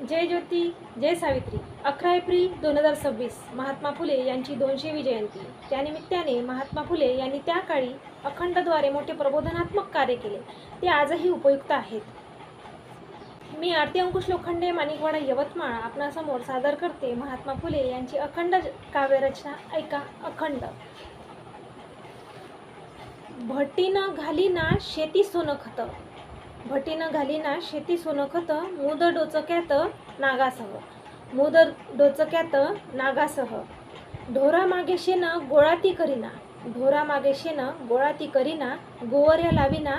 जय ज्योती जय Savitri. 11 April 2026 Mahatma Phule यांची 200वी जयंती। त्यानिमित्ताने महात्मा फुले यांनी त्या काळी अखंडद्वारे मोठे प्रबोधनात्मक कार्य केले, ते आजही उपयुक्त आहेत। मी आरती अंकुश लोखंडे, माणिकवाडा, यवतमाळ आपणासमोर सादर करते महात्मा फुले यांची अखंड काव्यरचना। ऐका अखंड। भटीनं घालीना शेती सोनं खत, भटीनं घालीना शेती सोनं खत, मुद डोचक्यात नागासह, मुद डोचक्यात नागासह, ढोरा मागे शेण गोळाती करीना, ढोरा मागे शेण गोळाती करीना, गोवर्या लाविना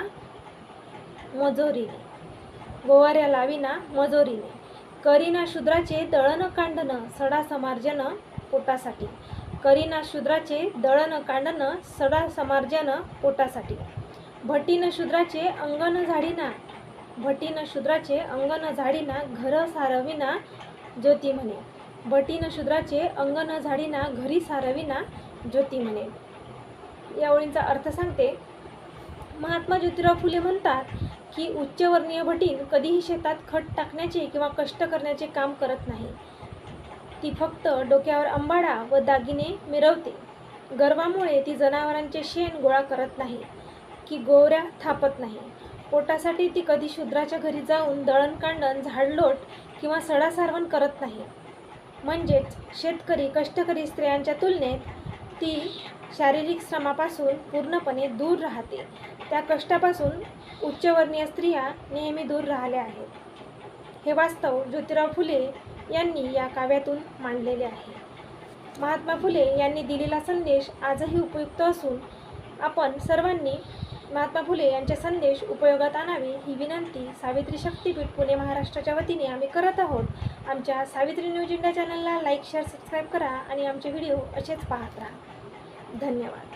मजोरीने, गोवर्या लाविना मजोरीने, करीना शूद्राचे दळण कांडण सडा समार्जन पोटासाठी, करीना शूद्राचे दळण कांडण सडा समार्जन पोटासाठी, भटीनं शूद्राचे अंगण झाडीना, भटीनं शूद्राचे अंगण झाडीना घर सारविना ज्योती म्हणे, भटीनं शूद्राचे अंगण झाडीना घरी सारविना ज्योती म्हणे। या ओळींचा अर्थ सांगते। महात्मा ज्योतिराव फुले म्हणतात की उच्चवर्णीय भटीन कधीही शेतात खत टाकण्याचे किंवा कष्ट करण्याचे काम करत नाही। ती फक्त डोक्यावर अंबाडा व दागिने मिरवते। गर्वामुळे ती जनावरांचे शेण गोळा करत नाही की गोवऱ्या थापत नाही। पोटासाठी ती कधी शूद्राच्या घरी जाऊन दळणकांडण झाडलोट किंवा सडा सारवण करत नाही। म्हणजेच शेतकरी कष्टकरी स्त्रियांच्या तुलनेत ती शारीरिक श्रमापासून पूर्णपणे दूर राहते। त्या कष्टापासून उच्चवर्णीय स्त्रिया नेहमी दूर राहिल्या आहेत। हे वास्तव ज्योतिराव फुले यांनी या काव्यातून मांडलेले आहे। महात्मा फुले यांनी दिलेला संदेश आजही उपयुक्त असून आपण सर्वांनी महात्मा फुले यांचे संदेश उपयोगात आणावे ही विनंती सावित्री शक्तीपीठ पुणे महाराष्ट्राच्या वतीने आम्ही करत आहोत। आमच्या सावित्री न्यूज इंडिया चॅनलला लाईक, शेअर, सबस्क्राईब करा आणि आमचे व्हिडिओ असेच पाहत राहा। धन्यवाद।